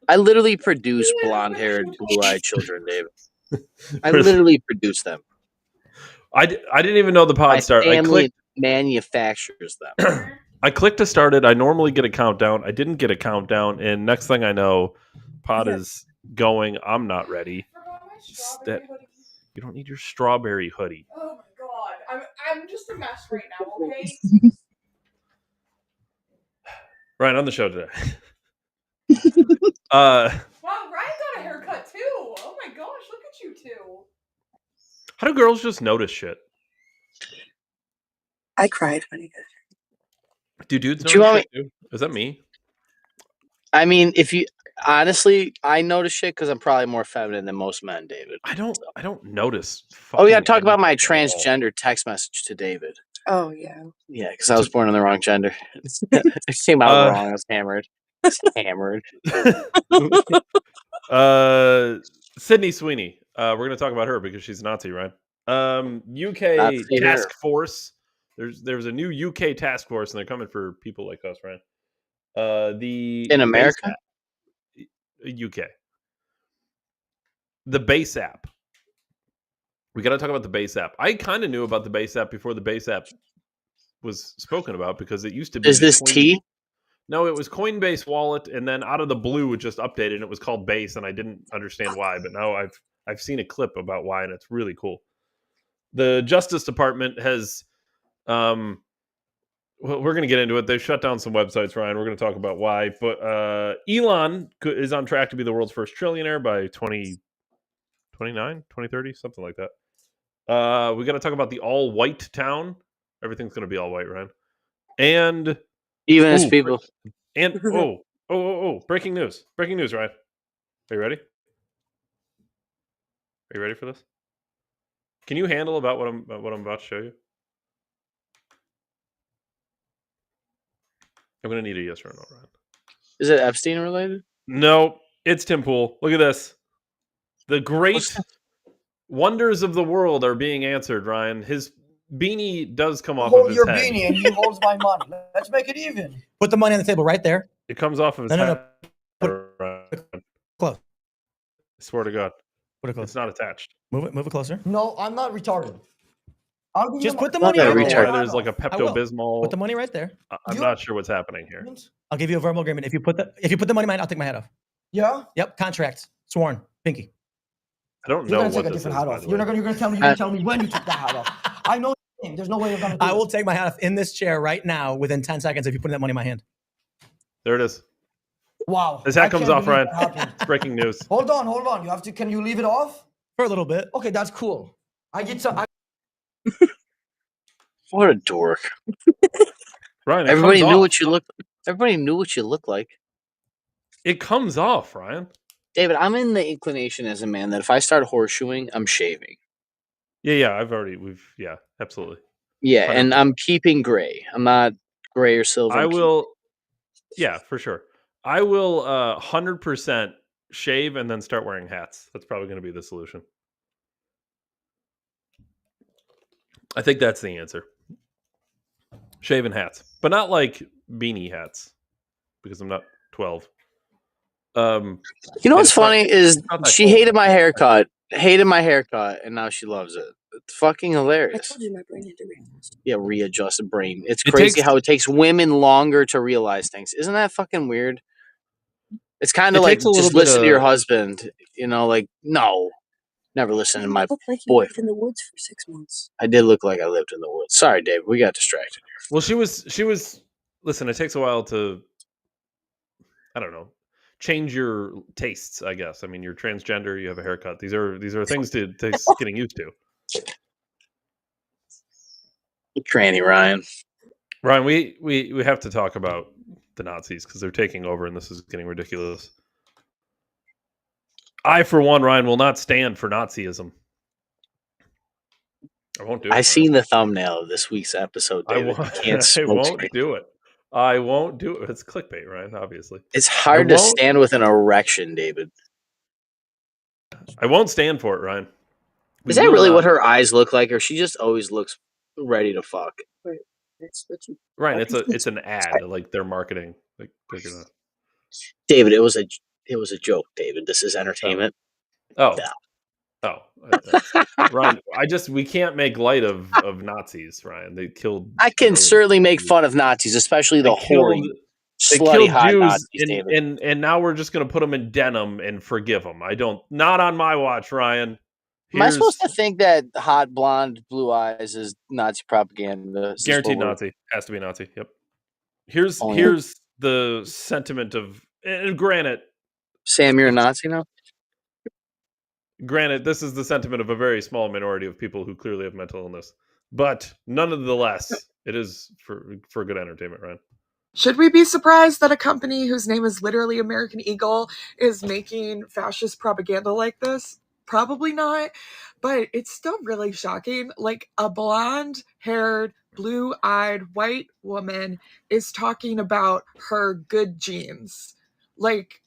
I literally produce blonde-haired, blue-eyed children, David. I literally produce them. I didn't even know the pod My started. family manufactures them. I clicked to start it. I normally get a countdown. I didn't get a countdown, and next thing I know, pod is going. I'm not ready. You don't need your strawberry hoodie. Oh my god, I'm just a mess right now. Okay. Right on the show today. Wow, Ryan got a haircut too. Oh my gosh, look at you two. How do girls just notice shit? I cried when he got it. Do dudes notice shit too? Is that me? I mean, if you honestly, I notice shit because I'm probably more feminine than most men, David. I don't notice. Oh yeah, talk about my transgender text message to David. Oh yeah. Yeah, because I was born on the wrong gender. It came out wrong. I was hammered. Sydney Sweeney. We're gonna talk about her because she's Nazi, right? UK Nazi task her. force. There's a new UK task force, and they're coming for people like us, right? In America, UK. The base app. We got to talk about the base app. I kind of knew about the base app before the base app was spoken about because it used to be. Is this T? No, it was Coinbase wallet, and then out of the blue, it just updated, and it was called Base, and I didn't understand why, but now I've seen a clip about why, and it's really cool. The Justice Department has, well, we're going to get into it. They've shut down some websites, Ryan. We're going to talk about why, but Elon is on track to be the world's first trillionaire by 2029, 2030, something like that. We got to talk about the all-white town. Everything's going to be all white, Ryan. And even as people. And breaking news, Ryan. Are you ready? Are you ready for this? Can you handle about what I'm about to show you? I'm gonna need a yes or no, Ryan. Is it Epstein related? No, it's Tim Pool. Look at this. The great wonders of the world are being answered, Ryan. His beanie does come off of his head. Hold your beanie and he holds my money. Let's make it even. Put the money on the table right there. It comes off of his head. No. Close. I swear to God. Put it close. It's not attached. Move it closer. No, I'm not retarded. Just put the money right there. There's like a Pepto-Bismol. Put the money right there. I'm not sure what's happening here. I'll give you a verbal agreement. If you put the money in mine, I'll take my hat off. Yeah? Yep. Contract. Sworn. Pinky. I don't know what this is. You're gonna tell me when you took that hat off. I know there's no way you're gonna do I will take my hat off in this chair right now within 10 seconds if you put that money in my hand. There it is. Wow. His hat comes off, Ryan. It's breaking news. Hold on. Can you leave it off? For a little bit. Okay, that's cool. I get some. What a dork. Ryan, everybody knew what you look. Everybody knew what you look like. It comes off, Ryan. David, I'm in the inclination as a man that if I start horseshoeing, I'm shaving. Yeah, absolutely. Yeah, 100%. And I'm keeping gray. I'm not gray or silver. I will. Yeah, for sure. I will 100% shave and then start wearing hats. That's probably going to be the solution. I think that's the answer. Shaving hats, but not like beanie hats, because I'm not 12. You know what's funny is she hated my haircut, and now she loves it. It's fucking hilarious. I told you my brain had to readjust. Yeah, readjusted brain. It's crazy how it takes women longer to realize things. Isn't that fucking weird? It's kind of like just listen to your husband. You know, like no, never listen to my boy. In the woods for 6 months. I did look like I lived in the woods. Sorry, Dave. We got distracted here. Well, she was. Listen, it takes a while to. I don't know. Change your tastes, I guess. I mean, you're transgender. You have a haircut. These are things to getting used to. Tranny Ryan. Ryan, we have to talk about the Nazis because they're taking over, and this is getting ridiculous. I, for one, Ryan, will not stand for Nazism. I won't do it. I seen the thumbnail of this week's episode, David. I won't do it. I won't do it. It's clickbait, Ryan, obviously. It's hard to stand with an erection, David. I won't stand for it, Ryan. Is that really what her eyes look like, or she just always looks ready to fuck? Wait, that's what you... Ryan, it's an ad, like they're marketing. Like, David, it was It was a joke, David. This is entertainment. Oh. Yeah. Oh, Ryan, we can't make light of Nazis, Ryan. They killed. I can certainly make fun of Nazis, especially the hoary, slutty hot Jews, Nazis, David. and now we're just going to put them in denim and forgive them. Not on my watch, Ryan. Am I supposed to think that hot blonde blue eyes is Nazi propaganda? Guaranteed Nazi. Has to be Nazi. Yep. Here's the sentiment of, and granted, Sam, you're a Nazi now? Granted, this is the sentiment of a very small minority of people who clearly have mental illness, but nonetheless, it is for good entertainment, Ryan. Should we be surprised that a company whose name is literally American Eagle is making fascist propaganda like this? Probably not, but it's still really shocking. Like, a blonde-haired, blue-eyed white woman is talking about her good genes. Like,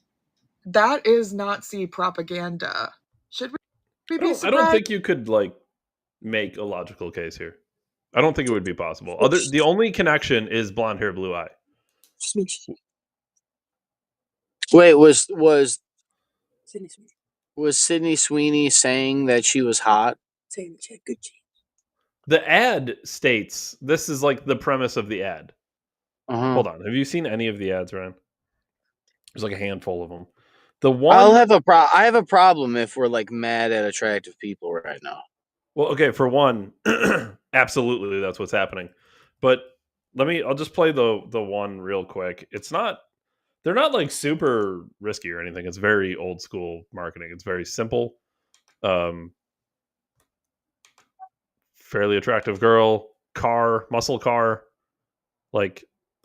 that is Nazi propaganda. Should we be surprised? I don't think you could make a logical case here. I don't think it would be possible. The only connection is blonde hair, blue eye. Wait, was Sydney Sweeney saying that she was hot? Saying she had good genes. The ad states this is the premise of the ad. Hold on, have you seen any of the ads, Ryan? There's a handful of them. I have a problem if we're mad at attractive people right now. Well, okay, for one, absolutely that's what's happening. But I'll just play the one real quick. They're not super risky or anything. It's very old school marketing. It's very simple. Fairly attractive girl, muscle car.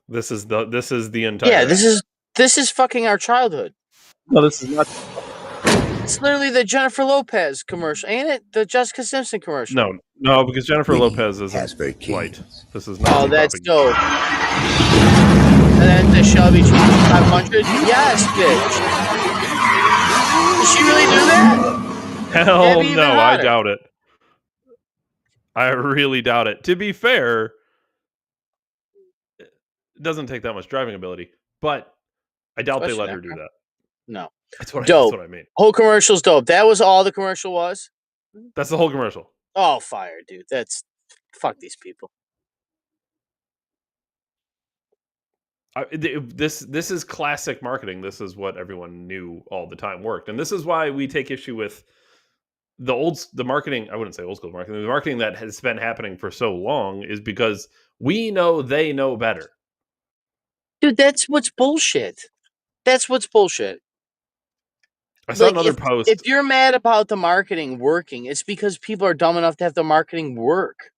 This is the entire. Yeah, this is fucking our childhood. No, this is not. It's literally the Jennifer Lopez commercial, ain't it? The Jessica Simpson commercial. No, because Jennifer Lopez isn't white. This is not. Oh, that's dope. And then the Shelby 500. Yes, bitch. Did she really do that? Hell no, I doubt it. I really doubt it. To be fair, it doesn't take that much driving ability, but I doubt they let her do that. No. That's what I mean. Whole commercial's dope. That was all the commercial was? That's the whole commercial. Oh, fire, dude. Fuck these people. This is classic marketing. This is what everyone knew all the time worked. And this is why we take issue with the marketing. I wouldn't say old school marketing. The marketing that has been happening for so long is because we know they know better. Dude, that's what's bullshit. I saw another post. If you're mad about the marketing working, it's because people are dumb enough to have the marketing work.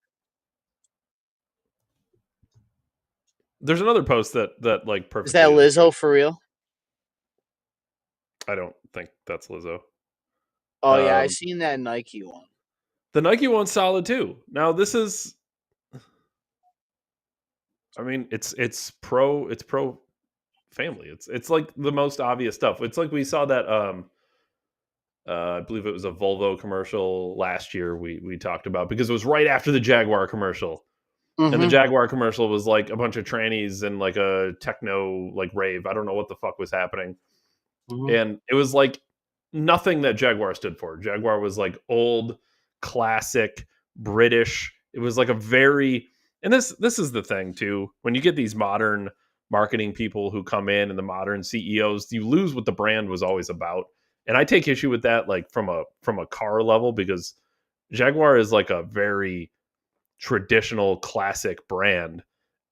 There's another post that perfectly. Is that Lizzo for real? I don't think that's Lizzo. Oh yeah, I seen that Nike one. The Nike one's solid too. Now this is, I mean, it's pro family. It's like the most obvious stuff. It's like we saw that I believe it was a Volvo commercial last year we talked about, because it was right after the Jaguar commercial. Mm-hmm. And the Jaguar commercial was a bunch of trannies and a techno rave. I don't know what the fuck was happening. Mm-hmm. And it was nothing that Jaguar stood for. Jaguar was old, classic, British. It was a very, and this is the thing too. When you get these modern marketing people who come in and the modern CEOs, you lose what the brand was always about. And I take issue with that from a car level, because Jaguar is a very traditional classic brand,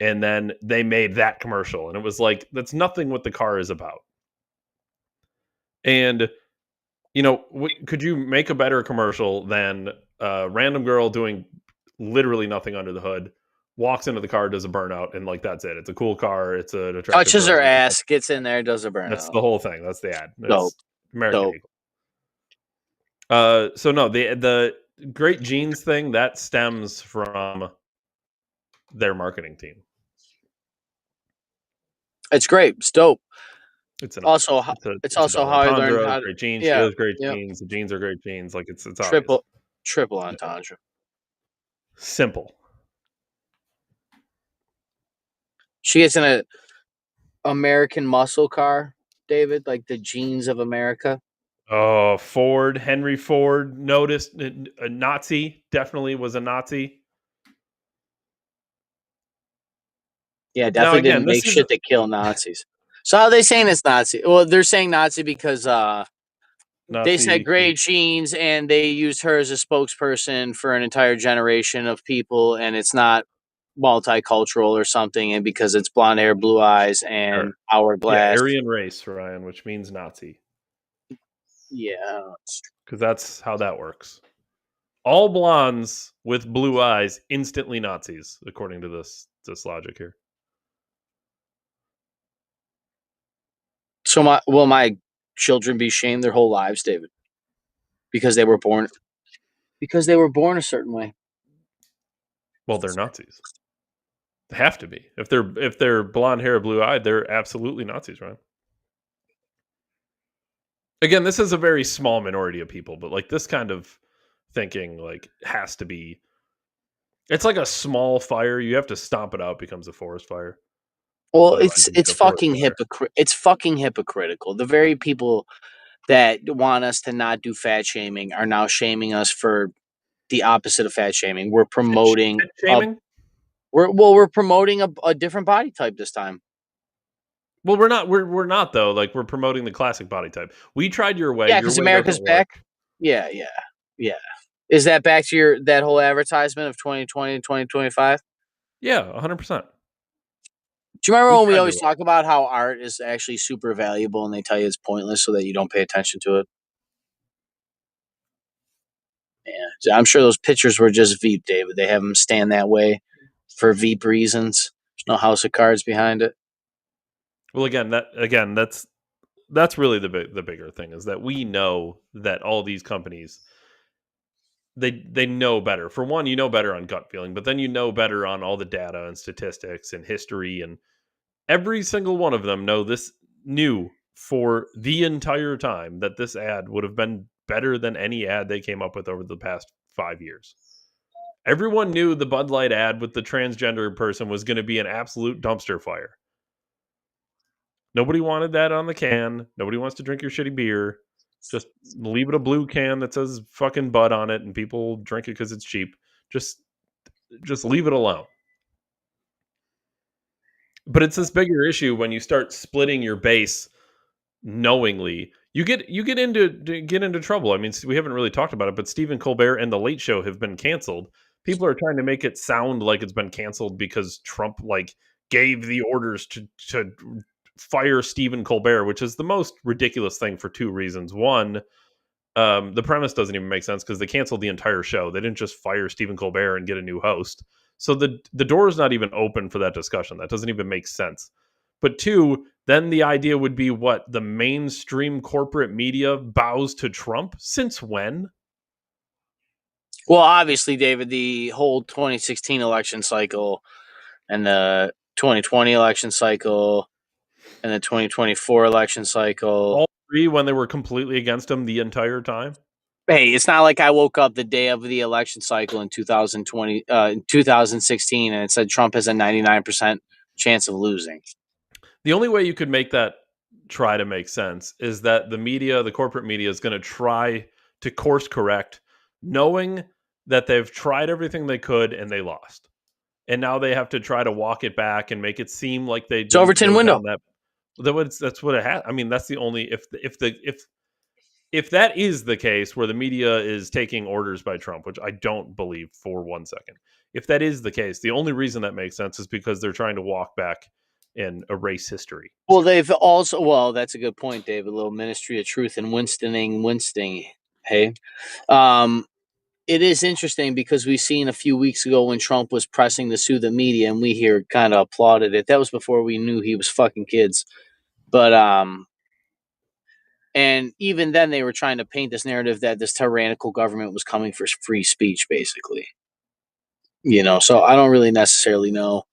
and then they made that commercial and it was that's nothing what the car is about. And could you make a better commercial than a random girl doing literally nothing under the hood, walks into the car, does a burnout, and that's it? It's a cool car. It's an attractive touches her ass, gets in there, does a burnout. That's the whole thing. That's the ad. Dope. American Eagle. So no, the great genes thing that stems from their marketing team. It's great. It's dope. It's also how I learned how to great genes. Yeah, she has great genes. The genes are great genes. It's triple entendre. Simple. She gets in a American muscle car, David? Like the genes of America? Oh, Henry Ford noticed a Nazi, definitely was a Nazi. Yeah, definitely didn't make shit to kill Nazis. So how are they saying it's Nazi? Well, they're saying Nazi because they said great genes, and they used her as a spokesperson for an entire generation of people, and it's not multicultural or something, and because it's blonde hair, blue eyes, and hourglass. Yeah, Aryan race, Ryan, which means Nazi. Yeah. Because that's how that works. All blondes with blue eyes, instantly Nazis, according to this logic here. So will my children be shamed their whole lives, David? Because they were born a certain way. Well, they're Nazis. They have to be. If they're blonde hair, blue eyed, they're absolutely Nazis, right? Again, this is a very small minority of people, but like this kind of thinking like has to be. It's like a small fire. You have to stomp it out. Becomes a forest fire. Well, it's fucking It's fucking hypocritical. The very people that want us to not do fat shaming are now shaming us for the opposite of fat shaming. We're promoting shaming. We're promoting a different body type this time. Well, we're not. We're not though. Like we're promoting the classic body type. We tried your way. Yeah, because America's back. Yeah. Is that back to that whole advertisement of 2020 and 2025? Yeah, 100%. Do you remember when we always talk about how art is actually super valuable and they tell you it's pointless so that you don't pay attention to it? Yeah, I'm sure those pictures were just Veep, David. They have them stand that way for Veep reasons. There's no house of cards behind it. Well, that's really the bigger thing is that we know that all these companies they know better. For one, you know better on gut feeling, but then you know better on all the data and statistics and history, and every single one of them knew for the entire time that this ad would have been better than any ad they came up with over the past 5 years. Everyone knew the Bud Light ad with the transgender person was going to be an absolute dumpster fire. Nobody wanted that on the can. Nobody wants to drink your shitty beer. Just leave it a blue can that says fucking Bud on it and people drink it because it's cheap. Just leave it alone. But it's this bigger issue when you start splitting your base knowingly. You get into trouble. I mean, we haven't really talked about it, but Stephen Colbert and The Late Show have been canceled. People are trying to make it sound like it's been canceled because Trump like gave the orders to fire Stephen Colbert, which is the most ridiculous thing for two reasons. One, the premise doesn't even make sense because they canceled the entire show. They didn't just fire Stephen Colbert and get a new host. So the door is not even open for that discussion. That doesn't even make sense. But two, then the idea would be what? The mainstream corporate media bows to Trump? Since when? Well, obviously, David, the whole 2016 election cycle and the 2020 election cycle and the 2024 election cycle. All three when they were completely against him the entire time? Hey, it's not like I woke up the day of the election cycle in 2016 and it said Trump has a 99% chance of losing. The only way you could make that try to make sense is that the media, the corporate media, is going to try to course correct, knowing that they've tried everything they could and they lost. And now they have to try to walk it back and make it seem like they it's Overton window. That's what it has. I mean, that's the only if that is the case where the media is taking orders by Trump, which I don't believe for 1 second. If that is the case, the only reason that makes sense is because they're trying to walk back and erase history. Well, that's a good point, David. A little Ministry of Truth and Winsting. Hey, it is interesting because we've seen a few weeks ago when Trump was pressing to sue the media, and we here kind of applauded it. That was before we knew he was fucking kids. But and even then they were trying to paint this narrative that this tyrannical government was coming for free speech, basically. So I don't really necessarily know.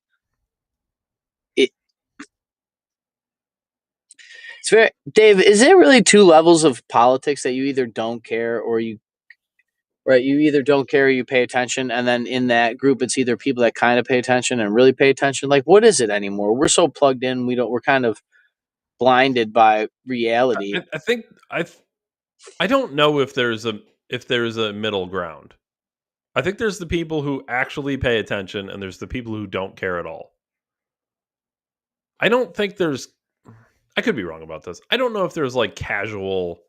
It's very, Dave, is there really two levels of politics that you either don't care or you either don't care or you pay attention, and then in that group it's either people that kind of pay attention and really pay attention? Like, what is it anymore? We're so plugged in, we're kind of blinded by reality. I think I don't know if there's a middle ground. I think there's the people who actually pay attention, and there's the people who don't care at all. I don't think there's. I could be wrong about this. I don't know if there's like casual,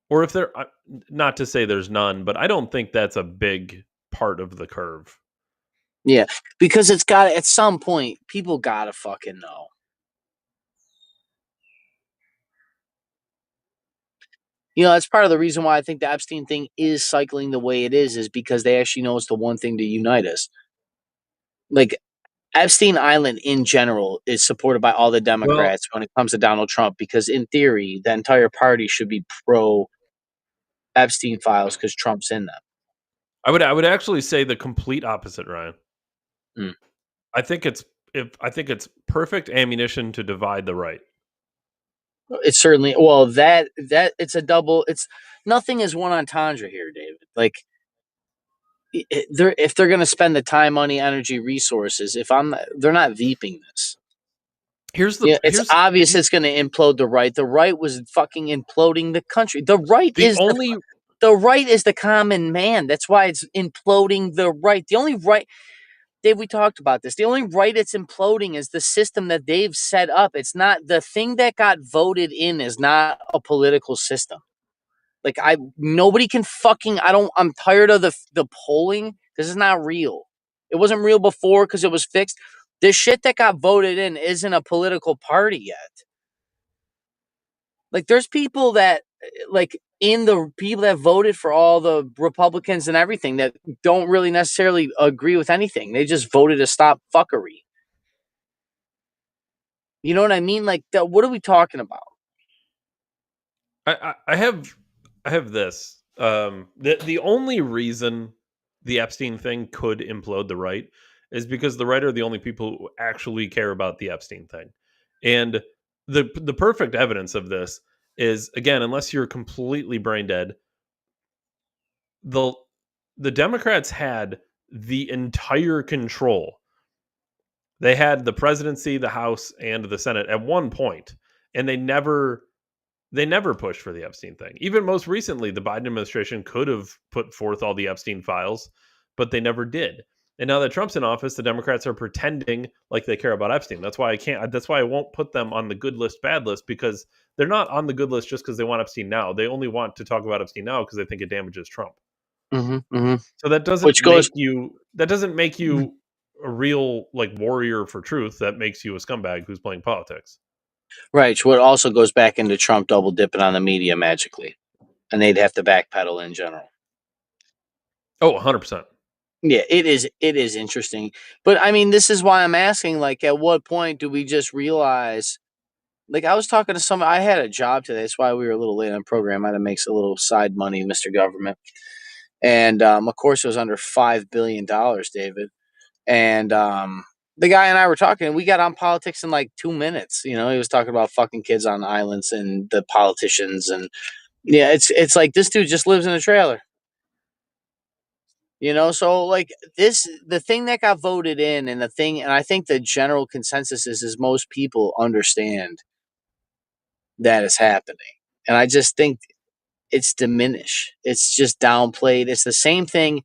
or if there. Not to say there's none, but I don't think that's a big part of the curve. Yeah, because it's got at some point people gotta fucking know. You know, that's part of the reason why I think the Epstein thing is cycling the way it is because they actually know it's the one thing to unite us. Like, Epstein Island in general is supported by all the Democrats when it comes to Donald Trump because, in theory, the entire party should be pro Epstein files because Trump's in them. I would actually say the complete opposite, Ryan. I think it's perfect ammunition to divide the right. It's certainly that it's a double. It's nothing is one entendre here, David. Like, if they're going to spend the time, money, energy, resources, they're not veeping this. It's obvious it's going to implode the right. The right was fucking imploding the country. The right is the common man. That's why it's imploding the right. The only right. Dave, we talked about this. The only right it's imploding is the system that they've set up. It's not the thing that got voted in is not a political system. Like nobody can fucking. I'm tired of the polling. This is not real. It wasn't real before because it was fixed. This shit that got voted in isn't a political party yet. Like there's people that in the people that voted for all the Republicans and everything that don't really necessarily agree with anything. They just voted to stop fuckery. You know what I mean? Like, what are we talking about? I have this. The only reason the Epstein thing could implode the right is because the right are the only people who actually care about the Epstein thing. And the perfect evidence of this is, again, unless you're completely brain dead, the Democrats had the entire control. They had the presidency, the House, and the Senate at one point, and they never pushed for the Epstein thing. Even most recently, the Biden administration could have put forth all the Epstein files, but they never did. And now that Trump's in office, the Democrats are pretending like they care about Epstein. That's why I won't put them on the good list, bad list, because they're not on the good list just because they want Epstein now. They only want to talk about Epstein now because they think it damages Trump. So that doesn't make you a real warrior for truth. That makes you a scumbag who's playing politics. Right. What also goes back into Trump double dipping on the media magically, and they'd have to backpedal in general. Oh, 100%. Yeah, it is interesting. But I mean, this is why I'm asking, at what point do we just realize, I was talking to somebody, I had a job today. That's why we were a little late on the program. I had to make a little side money, Mr. Government. And, of course, it was under $5 billion, David. And the guy and I were talking, and we got on politics in 2 minutes. He was talking about fucking kids on islands and the politicians. And, yeah, it's like this dude just lives in a trailer. So the thing that got voted in and I think the general consensus is most people understand that is happening. And I just think it's diminished. It's just downplayed. It's the same thing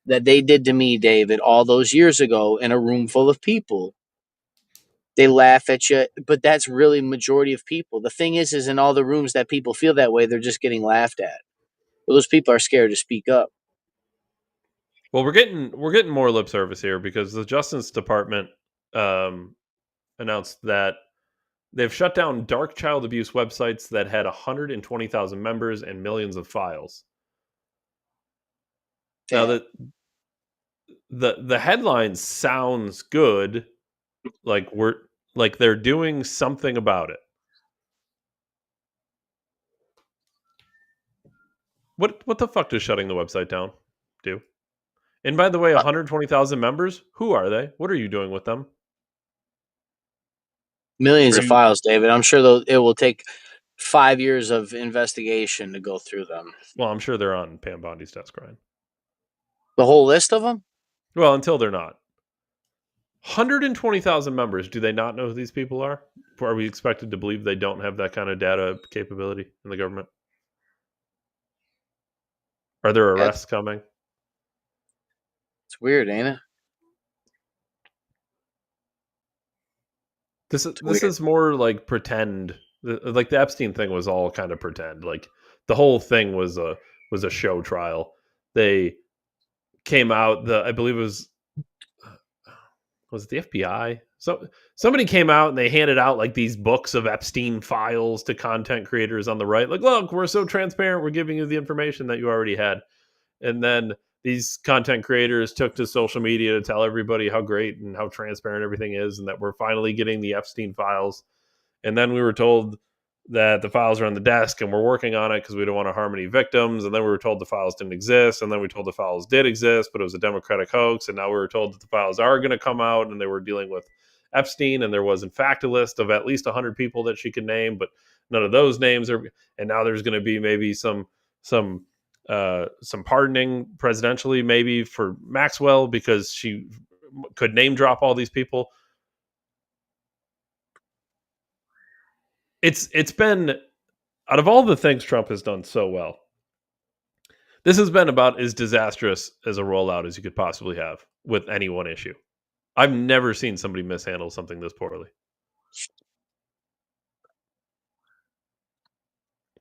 that they did to me, David, all those years ago in a room full of people. They laugh at you, but that's really majority of people. The thing is in all the rooms that people feel that way, they're just getting laughed at. Those people are scared to speak up. Well, we're getting more lip service here because the Justice Department announced that they've shut down dark child abuse websites that had 120,000 members and millions of files. Now the headline sounds good, they're doing something about it. What the fuck does shutting the website down do? And by the way, 120,000 members, who are they? What are you doing with them? Millions of files, David. I'm sure it will take 5 years of investigation to go through them. Well, I'm sure they're on Pam Bondi's desk, Ryan. The whole list of them? Well, until they're not. 120,000 members. Do they not know who these people are? Are we expected to believe they don't have that kind of data capability in the government? Are there arrests coming? It's weird, ain't it? This is more like pretend. Like the Epstein thing was all kind of pretend. Like the whole thing was a show trial. They came out. I believe it was it the FBI? So somebody came out and they handed out like these books of Epstein files to content creators on the right. Like, look, we're so transparent. We're giving you the information that you already had. And then these content creators took to social media to tell everybody how great and how transparent everything is, and that we're finally getting the Epstein files. And then we were told that the files are on the desk and we're working on it because we don't want to harm any victims. And then we were told the files didn't exist. And then we told the files did exist, but it was a Democratic hoax. And now we were told that the files are going to come out and they were dealing with Epstein. And there was, in fact, a list of at least 100 people that she could name, but none of those names are. And now there's going to be maybe some pardoning presidentially, maybe for Maxwell, because she could name drop all these people. It's been, out of all the things Trump has done so well, this has been about as disastrous as a rollout as you could possibly have with any one issue. I've never seen somebody mishandle something this poorly.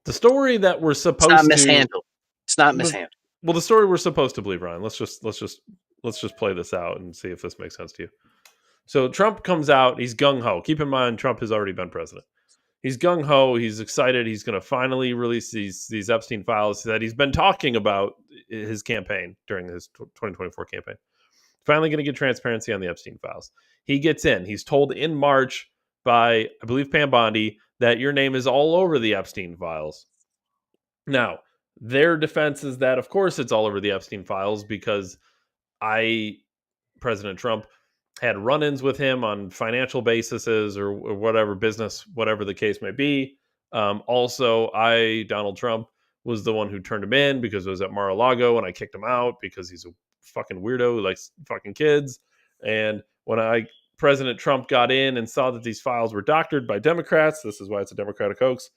The story that we're supposed to... It's not mishandled. It's not mishandled. Well, the story we're supposed to believe, Ryan. Let's just play this out and see if this makes sense to you. So Trump comes out. He's gung-ho. Keep in mind, Trump has already been president. He's gung-ho. He's excited. He's going to finally release these Epstein files that he's been talking about his campaign during his 2024 campaign. Finally going to get transparency on the Epstein files. He gets in. He's told in March by, I believe, Pam Bondi, that your name is all over the Epstein files. Now, their defense is that, of course, it's all over the Epstein files because President Trump, had run-ins with him on financial bases or whatever, business, whatever the case may be. Also, Donald Trump, was the one who turned him in because it was at Mar-a-Lago and I kicked him out because he's a fucking weirdo who likes fucking kids. And when President Trump got in and saw that these files were doctored by Democrats, this is why it's a Democratic hoax,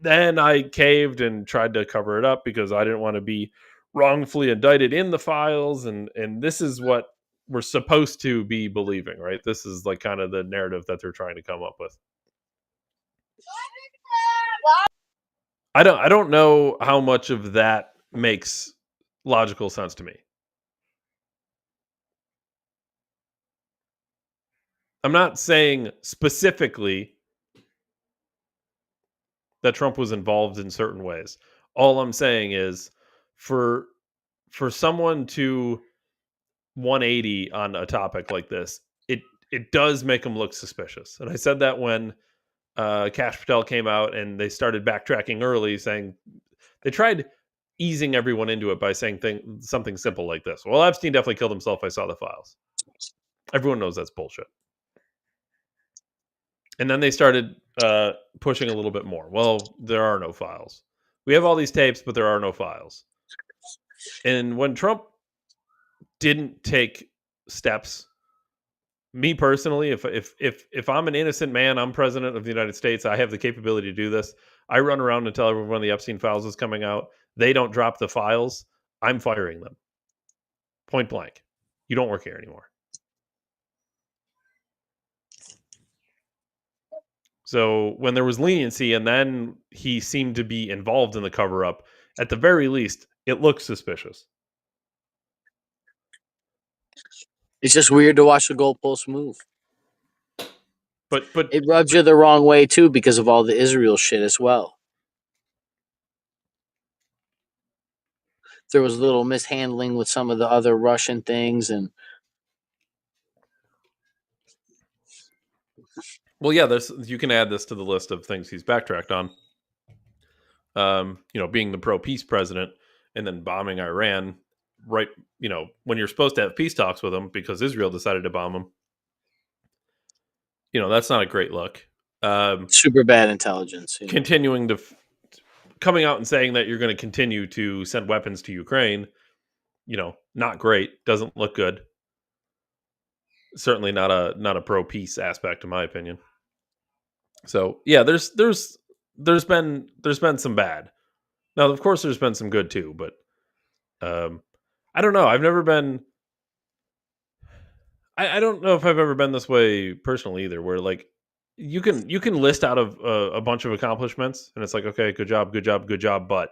then I caved and tried to cover it up because I didn't want to be wrongfully indicted in the files. And this is what we're supposed to be believing, right? This is like kind of the narrative that they're trying to come up with. I don't know how much of that makes logical sense to me. I'm not saying specifically that Trump was involved in certain ways. All I'm saying is for someone to 180 on a topic like this, it does make them look suspicious. And I said that when Kash Patel came out and they started backtracking early, saying they tried easing everyone into it by saying something simple like this. Well, Epstein definitely killed himself. I saw the files. Everyone knows that's bullshit. And then they started pushing a little bit more. Well, there are no files. We have all these tapes, but there are no files. And when Trump didn't take steps, me personally, if I'm an innocent man, I'm president of the United States, I have the capability to do this. I run around and tell everyone the Epstein files is coming out. They don't drop the files. I'm firing them. Point blank. You don't work here anymore. So when there was leniency and then he seemed to be involved in the cover-up, at the very least, it looks suspicious. It's just weird to watch the goalposts move. But it rubs you the wrong way too because of all the Israel shit as well. There was a little mishandling with some of the other Russian things, and well, yeah, you can add this to the list of things he's backtracked on. Being the pro-peace president and then bombing Iran, right? When you're supposed to have peace talks with them because Israel decided to bomb them. That's not a great look. Super bad intelligence. Continuing to coming out and saying that you're going to continue to send weapons to Ukraine, not great. Doesn't look good. certainly not a pro peace aspect, in my opinion. So yeah, there's been some bad. Now, of course, there's been some good too, but I don't know. I've never been. I don't know if I've ever been this way personally either, where like you can list out of a bunch of accomplishments, and it's like, okay, good job, but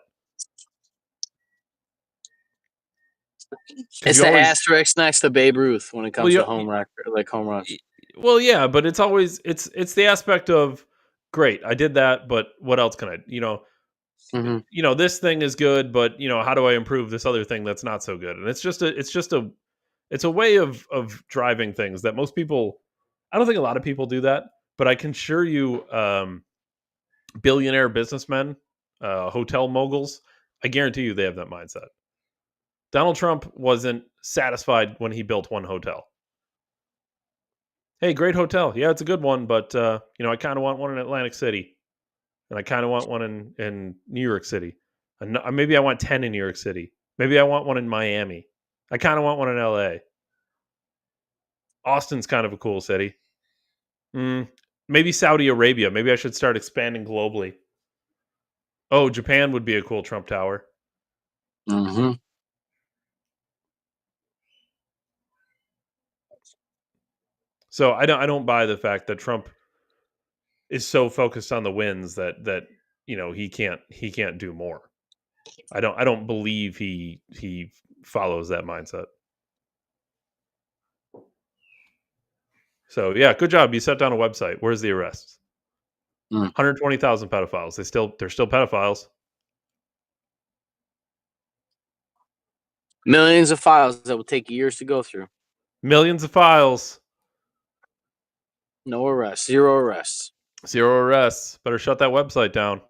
it's the asterisk next to Babe Ruth when it comes to home record, like home runs. Well, yeah, but it's always it's the aspect of great, I did that, but what else can I, this thing is good, but how do I improve this other thing that's not so good? And it's a way of driving things that most people, I don't think a lot of people do that, but I can assure you, billionaire businessmen, hotel moguls, I guarantee you they have that mindset. Donald Trump wasn't satisfied when he built one hotel. Hey, great hotel. Yeah, it's a good one, but I kind of want one in Atlantic City, and I kind of want one in New York City, and maybe I want 10 in New York City. Maybe I want one in Miami. I kind of want one in LA. Austin's kind of a cool city. Maybe Saudi Arabia. Maybe I should start expanding globally. Oh, Japan would be a cool Trump Tower. Mm-hmm. So I don't buy the fact that Trump is so focused on the wins that he can't do more. I don't believe he follows that mindset. So yeah, good job. You set down a website. Where's the arrests? 120,000 pedophiles. They're still pedophiles. Millions of files that will take years to go through. Millions of files. No arrests. Zero arrests. Zero arrests. Better shut that website down.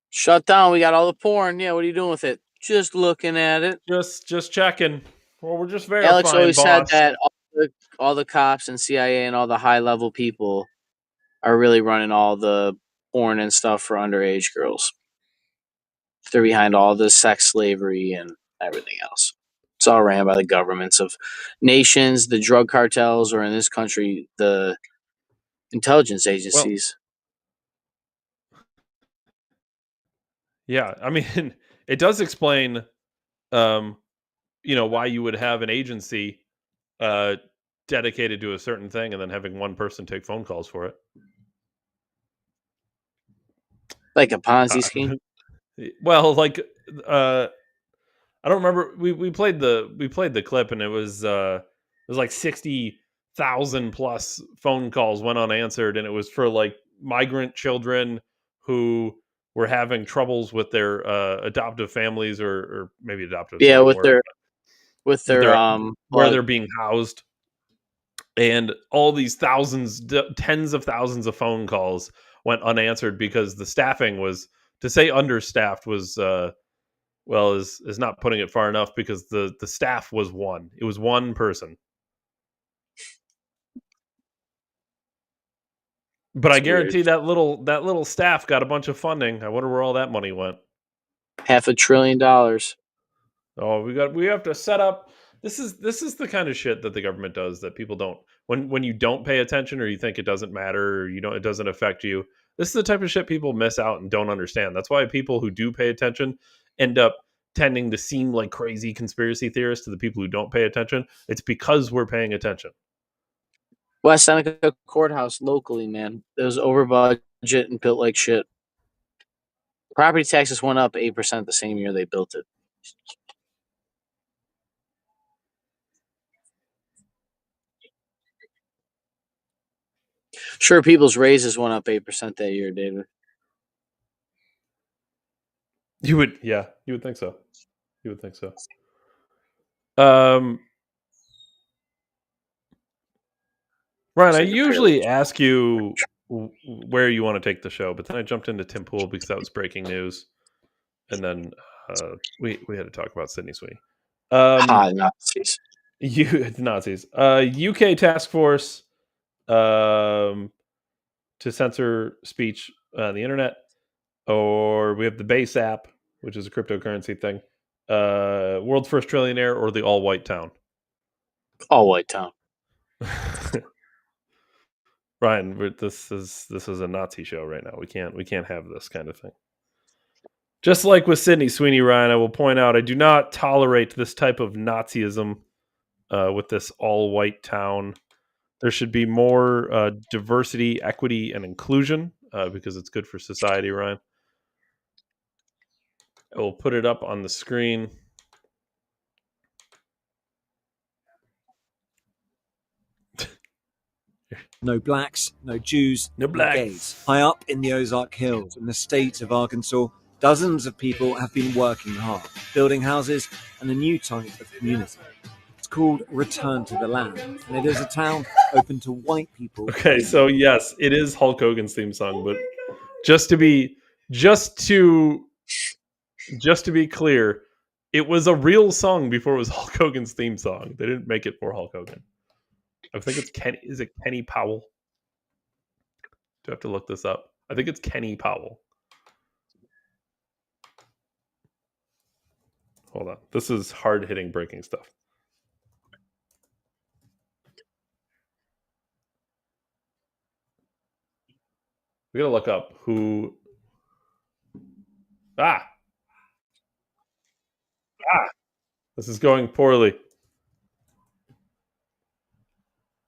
Shut down. We got all the porn. Yeah, what are you doing with it? Just looking at it. Just checking. Well, we're just verifying. Alex always boss. said that all the cops and CIA and all the high level people are really running all the porn and stuff for underage girls. They're behind all the sex slavery and everything else. It's all ran by the governments of nations, the drug cartels, or in this country, the intelligence agencies. Yeah, I mean, it does explain, why you would have an agency dedicated to a certain thing and then having one person take phone calls for it. Like a Ponzi scheme? Well, like, I don't remember. We played the clip, and it was like 60,000 plus phone calls went unanswered, and it was for like migrant children who were having troubles with their adoptive families or maybe adoptive. Yeah, with their where they're being housed, and all these tens of thousands of phone calls went unanswered because the staffing was, to say understaffed was is not putting it far enough, because the staff was one. It was one person. But that's I guarantee weird. that little staff got a bunch of funding. I wonder where all that money went. $500 billion. Oh, we have to set up. This is the kind of shit that the government does that people don't. When you don't pay attention, or you think it doesn't matter, or it doesn't affect you. This is the type of shit people miss out and don't understand. That's why people who do pay attention end up tending to seem like crazy conspiracy theorists to the people who don't pay attention. It's because we're paying attention. West Seneca Courthouse locally, man, it was over budget and built like shit. Property taxes went up 8% the same year they built it. Sure, people's raises went up 8% that year, David. You would think so. You would think so. Ryan, I usually ask you where you want to take the show, but then I jumped into Tim Pool because that was breaking news, and then we had to talk about Sydney Sweeney. Nazis. Nazis. UK task force to censor speech on the internet, or we have the Base app, which is a cryptocurrency thing. World's first trillionaire, or the all-white town. All white town. Ryan, this is a Nazi show right now. We can't have this kind of thing. Just like with Sydney Sweeney, Ryan, I will point out I do not tolerate this type of Nazism with this all-white town. There should be more diversity, equity, and inclusion because it's good for society, Ryan. I will put it up on the screen. No blacks, no Jews, no gays. High up in the Ozark Hills, in the state of Arkansas, dozens of people have been working hard, building houses and a new type of community. It's called Return to the Land, and it is a town open to white people. Okay, so yes, it is Hulk Hogan's theme song, but just to be clear, it was a real song before it was Hulk Hogan's theme song. They didn't make it for Hulk Hogan. I think it's Kenny. Is it Kenny Powell? Do I have to look this up? I think it's Kenny Powell. Hold on. This is hard-hitting breaking stuff. We gotta look up who. This is going poorly.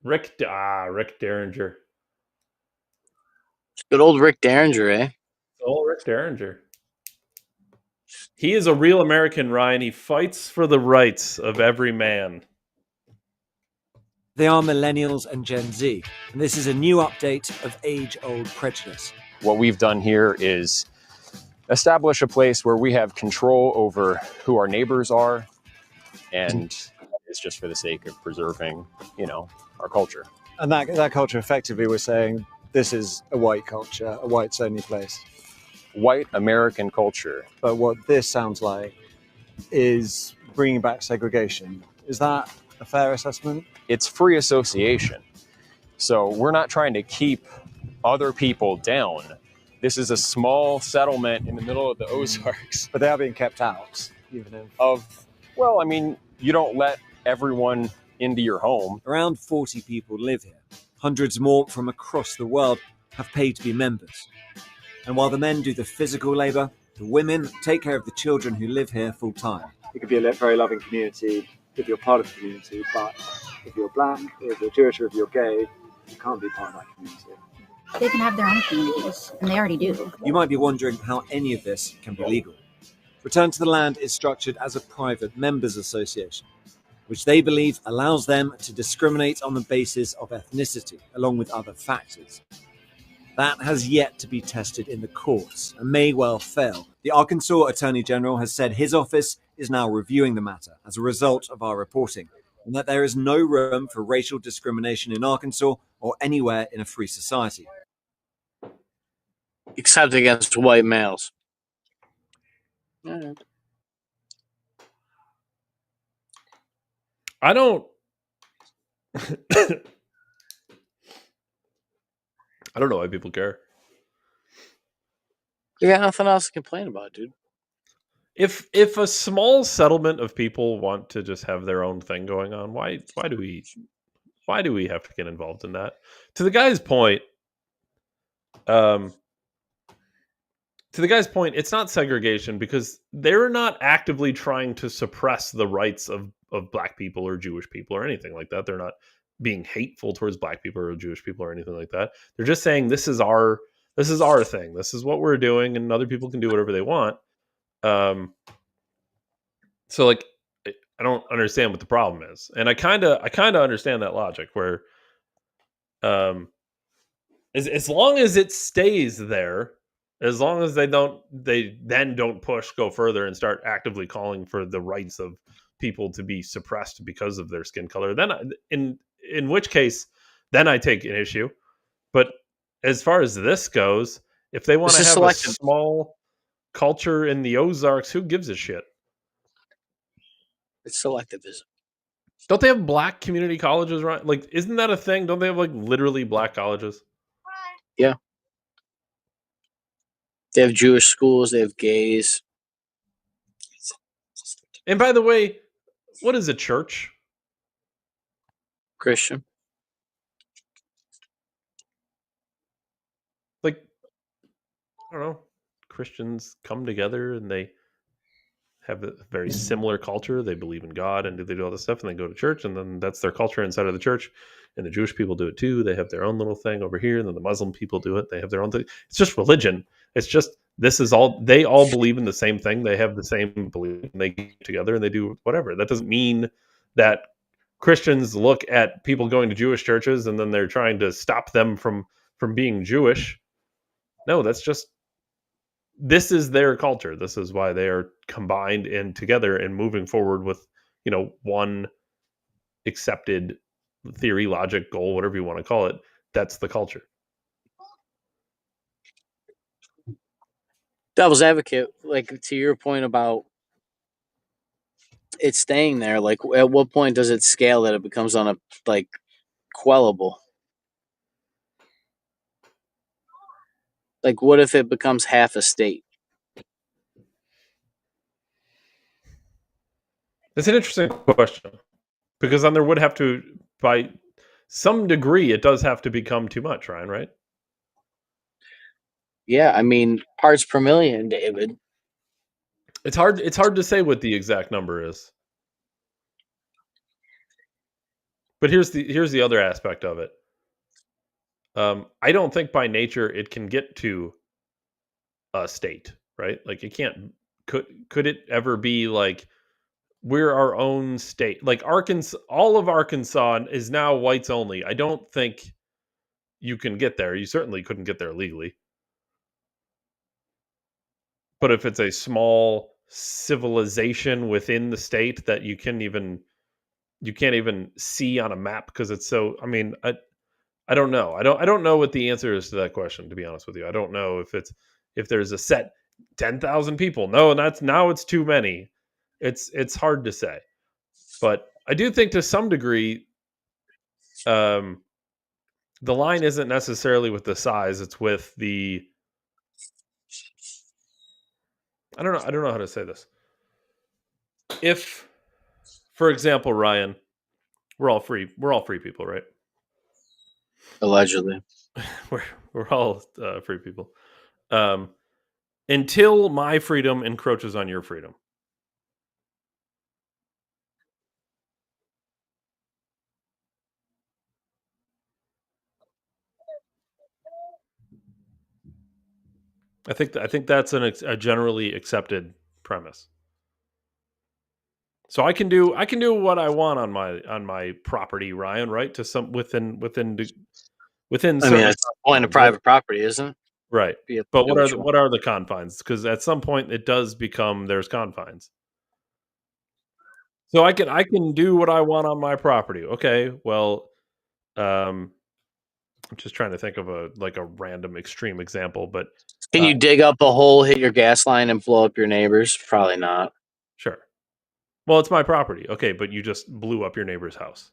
Rick Derringer. Good old Rick Derringer, eh? Old Rick Derringer. He is a real American, Ryan. He fights for the rights of every man. They are millennials and Gen Z, and this is a new update of age-old prejudice. What we've done here is establish a place where we have control over who our neighbors are, and it's just for the sake of preserving, our culture. And that culture, effectively, we're saying this is a white culture, a whites-only place. White American culture. But what this sounds like is bringing back segregation. Is that a fair assessment? It's free association. So we're not trying to keep other people down. This is a small settlement in the middle of the Ozarks. But they are being kept out, even if... you don't let everyone into your home. Around 40 people live here. Hundreds more from across the world have paid to be members. And while the men do the physical labor, the women take care of the children who live here full time. It could be a very loving community if you're part of the community, but if you're black, if you're Jewish, or if you're gay, you can't be part of that community. They can have their own communities, and they already do. You might be wondering how any of this can be legal. Return to the Land is structured as a private members association, which they believe allows them to discriminate on the basis of ethnicity, along with other factors. That has yet to be tested in the courts and may well fail. The Arkansas Attorney General has said his office is now reviewing the matter as a result of our reporting, and that there is no room for racial discrimination in Arkansas or anywhere in a free society. Except against white males. I don't know why people care. You got nothing else to complain about, dude. If a small settlement of people want to just have their own thing going on, why do we have to get involved in that? To the guy's point, it's not segregation because they're not actively trying to suppress the rights of black people or Jewish people or anything like that. They're not being hateful towards black people or Jewish people or anything like that. They're just saying this is our thing. This is what we're doing, and other people can do whatever they want. So like, I don't understand what the problem is, and I kind of understand that logic where, as long as it stays there, as long as they then don't go further and start actively calling for the rights of people to be suppressed because of their skin color, then in which case, then I take an issue. But as far as this goes, if they want to have a small culture in the Ozarks, who gives a shit? It's selectivism. Don't they have black community colleges, right? Like, isn't that a thing? Don't they have like literally black colleges? Yeah. They have Jewish schools. They have gays. And by the way, what is a church? Christian. Like, I don't know, Christians come together and they have a very similar culture. They believe in God and they do all this stuff and they go to church and then that's their culture inside of the church. And the Jewish people do it too. They have their own little thing over here. And then the Muslim people do it. They have their own thing. It's just religion. It's just, this is all, they all believe in the same thing. They have the same belief and they get together and they do whatever. That doesn't mean that Christians look at people going to Jewish churches and then they're trying to stop them from being Jewish. No, that's just, this is their culture. This is why they are combined and together and moving forward with, one accepted theory, logic, goal, whatever you want to call it. That's the culture. Devil's advocate, like to your point about it staying there, like at what point does it scale that it becomes quellable? Like, what if it becomes half a state? It's an interesting question because then there would have to, by some degree, it does have to become too much, Ryan, right? Yeah, I mean, parts per million, David. It's hard to say what the exact number is. But here's the other aspect of it. I don't think by nature it can get to a state, right? Like it can't. Could it ever be like we're our own state? Like Arkansas, all of Arkansas is now whites only. I don't think you can get there. You certainly couldn't get there legally. But if it's a small civilization within the state that you can't even see on a map because it's so, I mean, I don't know. I don't know what the answer is to that question, to be honest with you. I don't know if there's a set 10,000 people. No, now it's too many. It's hard to say. But I do think to some degree the line isn't necessarily with the size, it's with the, I don't know how to say this. If, for example, Ryan, we're all free people, right? Allegedly. We're all free people. Until my freedom encroaches on your freedom. I think that's a generally accepted premise. So I can do what I want on my property, Ryan, right? To some within. I mean, that's the point of private property, isn't it? Right. But what are the confines? Because at some point it does become there's confines. So I can do what I want on my property. Okay. Well, I'm just trying to think of a random extreme example, but can you dig up a hole, hit your gas line, and blow up your neighbors? Probably not. Sure. Well, it's my property. Okay, but you just blew up your neighbor's house.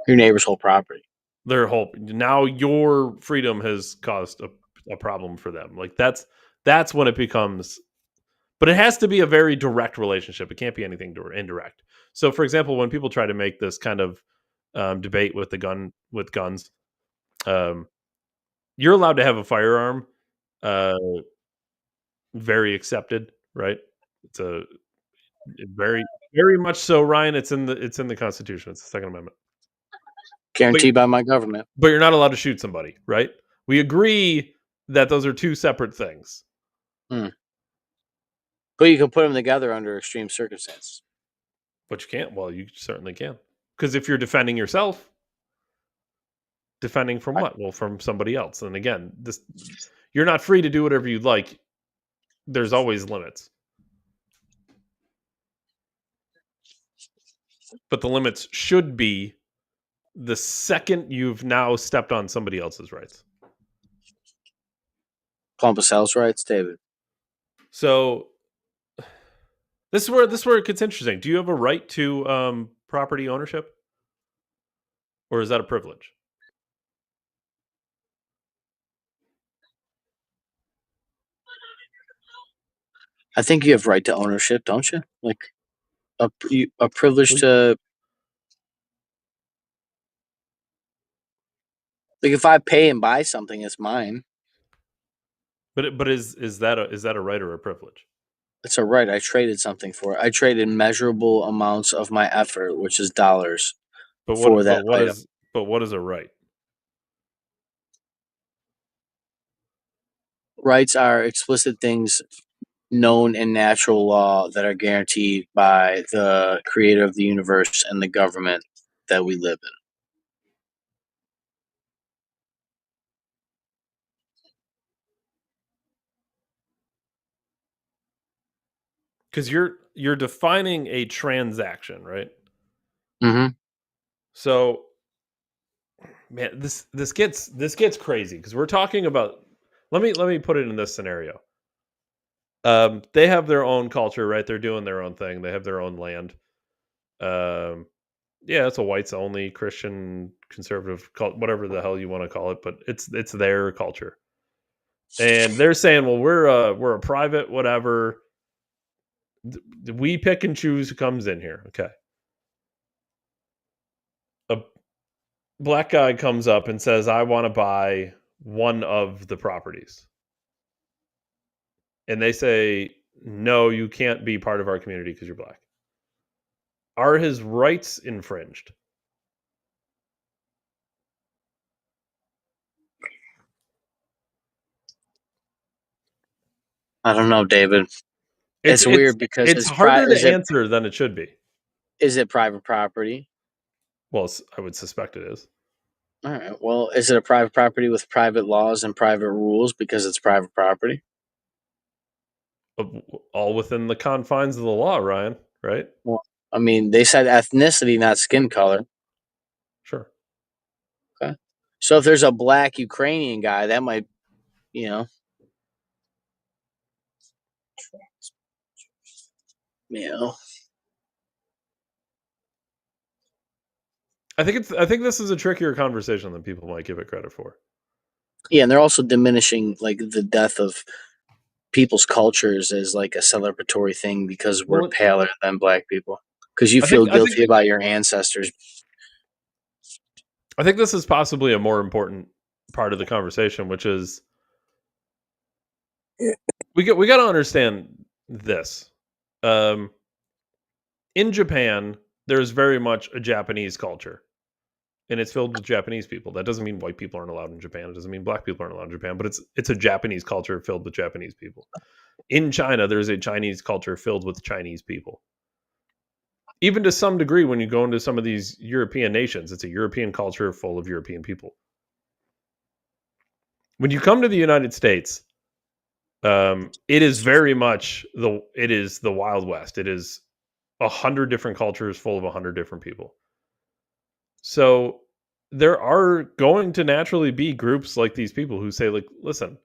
Your neighbor's whole property. Now your freedom has caused a problem for them. Like that's when it becomes, but it has to be a very direct relationship. It can't be anything indirect. So, for example, when people try to make this kind of debate with guns, you're allowed to have a firearm. Very accepted, right? It's very, very much so, Ryan. It's in the Constitution. It's the Second Amendment. Guaranteed by my government. But you're not allowed to shoot somebody, right? We agree that those are two separate things. But you can put them together under extreme circumstances. But you can't. Well, you certainly can. Because if you're defending yourself, defending from what? Well, from somebody else. And again, you're not free to do whatever you'd like. There's always limits. But the limits should be the second you've now stepped on somebody else's rights. Columbus House rights, David. So this is where it gets interesting. Do you have a right to property ownership? Or is that a privilege? I think you have right to ownership, don't you? Like a privilege to. Like if I pay and buy something, it's mine. But is that a right or a privilege? It's a right. I traded something for it. I traded measurable amounts of my effort, which is dollars, for that item. But what is a right? Rights are explicit things known in natural law that are guaranteed by the creator of the universe and the government that we live in. Because you're defining a transaction, right? Mm-hmm. So, man, this gets crazy because we're talking about. Let me put it in this scenario. They have their own culture, right? They're doing their own thing. They have their own land. Yeah, it's a whites only Christian conservative cult, whatever the hell you want to call it, but it's their culture. And they're saying, well, we're a private whatever. We pick and choose who comes in here. Okay. A black guy comes up and says, I want to buy one of the properties. And they say, no, you can't be part of our community because you're black. Are his rights infringed? I don't know, David. It's weird because it's harder to answer than it should be. Is it private property? Well, I would suspect it is. All right. Well, is it a private property with private laws and private rules because it's private property? All within the confines of the law, Ryan, right? Well, I mean, they said ethnicity, not skin color. Sure. Okay. So if there's a black Ukrainian guy, that might, you know. I think this is a trickier conversation than people might give it credit for. Yeah, and they're also diminishing like the death of people's cultures as like a celebratory thing because we're paler than black people. Because you feel guilty about your ancestors. I think this is possibly a more important part of the conversation, which is we got to understand this. In Japan, there's very much a Japanese culture, and it's filled with Japanese people. That doesn't mean white people aren't allowed in Japan. It doesn't mean black people aren't allowed in Japan, but it's a Japanese culture filled with Japanese people. In China, there's a Chinese culture filled with Chinese people. Even to some degree, when you go into some of these European nations, it's a European culture full of European people. When you come to the United States, it is very much the Wild West. It is 100 different cultures full of 100 different people. So there are going to naturally be groups like these people who say, like, listen,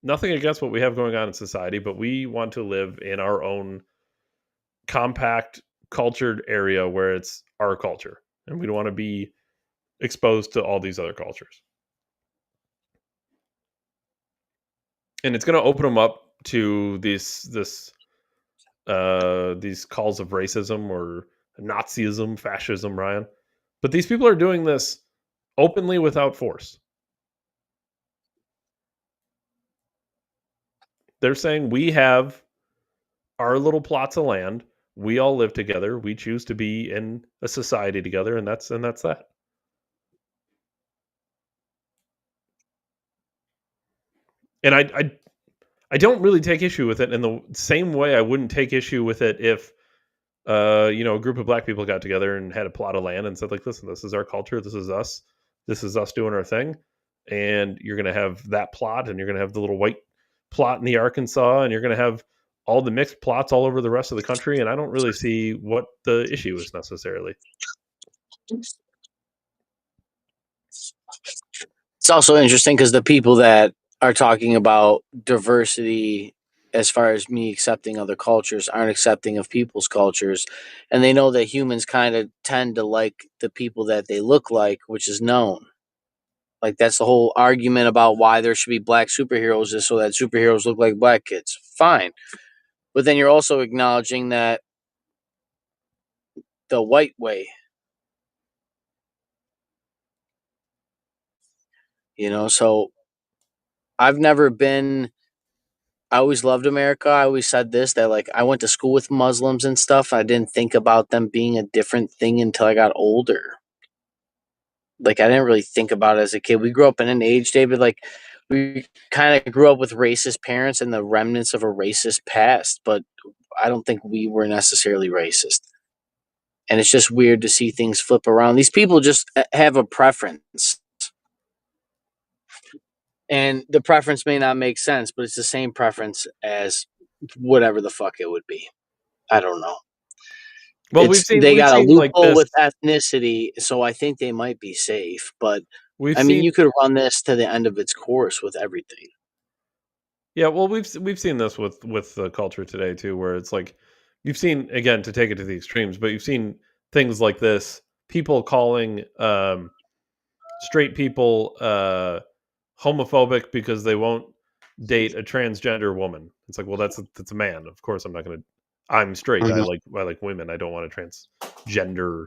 nothing against what we have going on in society, but we want to live in our own compact, cultured area where it's our culture, and we don't want to be exposed to all these other cultures. And it's going to open them up to these calls of racism or Nazism, fascism, Ryan. But these people are doing this openly without force. They're saying we have our little plots of land. We all live together. We choose to be in a society together, and that's that. And I don't really take issue with it in the same way I wouldn't take issue with it if a group of black people got together and had a plot of land and said, like, listen, this is our culture, this is us doing our thing, and you're going to have that plot, and you're going to have the little white plot in the Arkansas, and you're going to have all the mixed plots all over the rest of the country, and I don't really see what the issue is necessarily. It's also interesting because the people that are talking about diversity as far as me accepting other cultures aren't accepting of people's cultures, and they know that humans kind of tend to like the people that they look like, which is known. Like that's the whole argument about why there should be black superheroes is so that superheroes look like black kids. Fine. But then you're also acknowledging that the white way So I've never been. I always loved America. I always said this that like I went to school with Muslims and stuff. I didn't think about them being a different thing until I got older. Like I didn't really think about it as a kid. We grew up in an age, David, like we kind of grew up with racist parents and the remnants of a racist past, but I don't think we were necessarily racist. And it's just weird to see things flip around. These people just have a preference. And the preference may not make sense, but it's the same preference as whatever the fuck it would be. I don't know. Well, they got a loophole like with ethnicity, so I think they might be safe. But I mean, you could run this to the end of its course with everything. Yeah, well, we've seen this with the culture today too, where it's like you've seen, again, to take it to the extremes, but you've seen things like this: people calling straight people homophobic because they won't date a transgender woman. It's like, well, that's a man. Of course, I'm not going to. I'm straight. Mhm. I like women. I don't want a transgender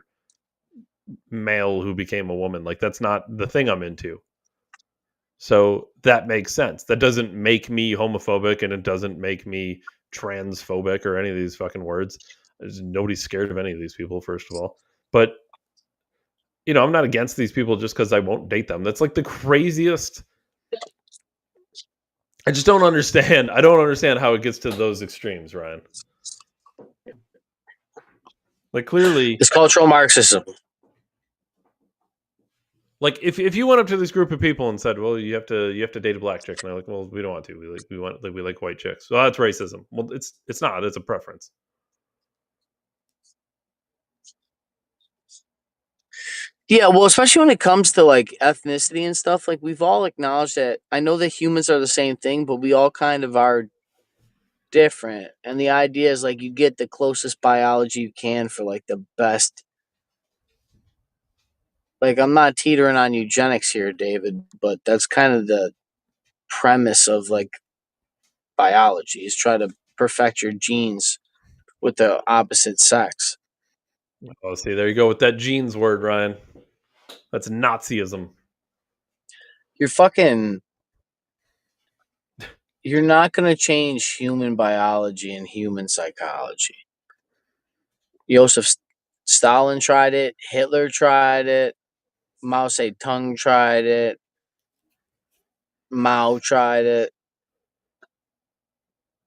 male who became a woman. Like that's not the thing I'm into. So that makes sense. That doesn't make me homophobic, and it doesn't make me transphobic or any of these fucking words. Nobody's scared of any of these people, first of all. But I'm not against these people just because I won't date them. That's like the craziest. I just don't understand. I don't understand how it gets to those extremes, Ryan. Like clearly, it's cultural Marxism. Like if you went up to this group of people and said, "Well, you have to date a black chick," and they're like, "Well, we don't want to. We like white chicks." Well, that's racism. Well, it's not. It's a preference. Yeah, well, especially when it comes to like ethnicity and stuff, like we've all acknowledged that. I know that humans are the same thing, but we all kind of are different. And the idea is like you get the closest biology you can for like the best. Like I'm not teetering on eugenics here, David, but that's kind of the premise of like biology is try to perfect your genes with the opposite sex. Oh, see, there you go with that genes word, Ryan. That's Nazism. You're not going to change human biology and human psychology. Joseph Stalin tried it. Hitler tried it. Mao Zedong tried it. Mao tried it.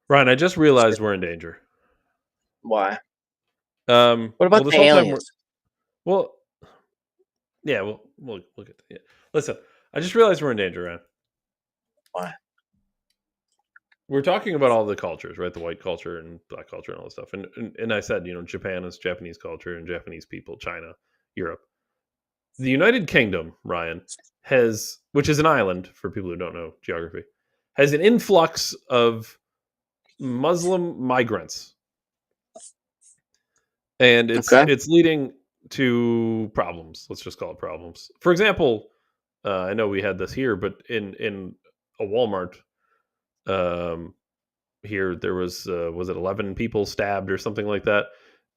Ryan, I just realized we're in danger. Why? What about this the whole aliens? Well, yeah, we'll look at that. Yeah. Listen, I just realized we're in danger, Ryan. Why? We're talking about all the cultures, right? The white culture and black culture and all this stuff. And I said, Japan is Japanese culture and Japanese people, China, Europe. The United Kingdom, Ryan, which is an island for people who don't know geography, has an influx of Muslim migrants. And it's leading to problems. Let's just call it problems. For example, I know we had this here, but in a Walmart, here there was it 11 people stabbed or something like that,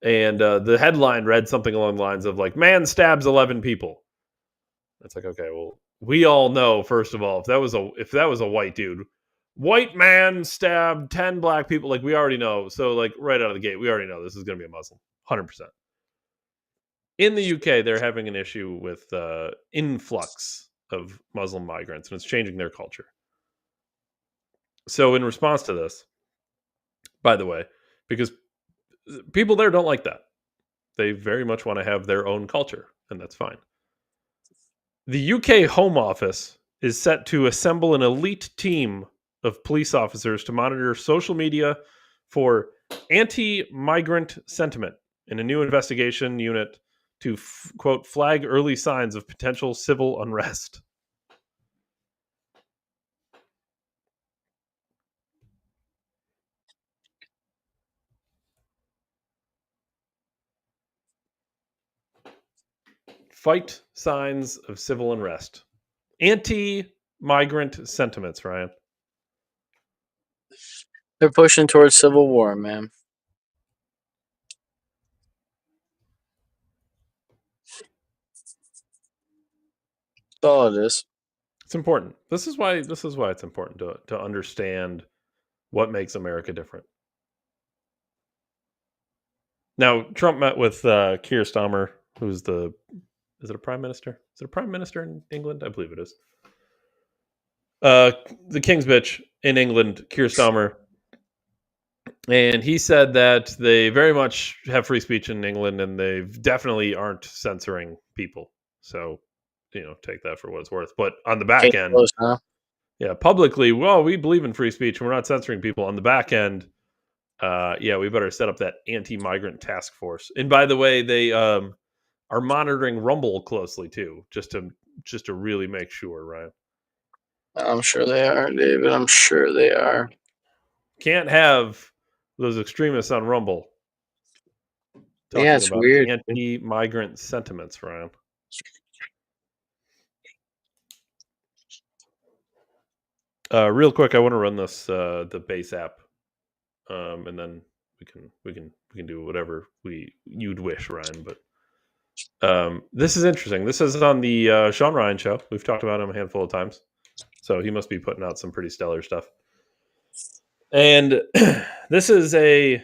and the headline read something along the lines of like, "Man stabs 11 people." It's like, okay, well, we all know, first of all, if that was a white dude, white man stabbed 10 black people, like we already know. So like right out of the gate, we already know this is going to be a Muslim, 100%. In the UK, they're having an issue with influx of Muslim migrants, and it's changing their culture. So in response to this, by the way, because people there don't like that. They very much want to have their own culture, and that's fine. The UK Home Office is set to assemble an elite team of police officers to monitor social media for anti-migrant sentiment in a new investigation unit to, quote, flag early signs of potential civil unrest. Fight signs of civil unrest. Anti-migrant sentiments, Ryan. They're pushing towards civil war, man. That's all it is. It's important. This is why it's important to understand what makes America different. Now, Trump met with Keir Starmer, who's is it a prime minister? Is it a prime minister in England? I believe it is. The King's bitch in England, Keir Starmer. And he said that they very much have free speech in England, and they definitely aren't censoring people. So, take that for what it's worth. But on the back end, publicly, well, we believe in free speech, and we're not censoring people. On the back end, we better set up that anti-migrant task force. And by the way, they are monitoring Rumble closely too, just to really make sure, Ryan. I'm sure they are, David. I'm sure they are. Can't have those extremists on Rumble talking it's about weird. Anti-migrant sentiments, Ryan. Real quick, I want to run this the base app, and then we can do whatever you'd wish, Ryan. But this is interesting. This is on the Sean Ryan show. We've talked about him a handful of times, so he must be putting out some pretty stellar stuff. And this is it's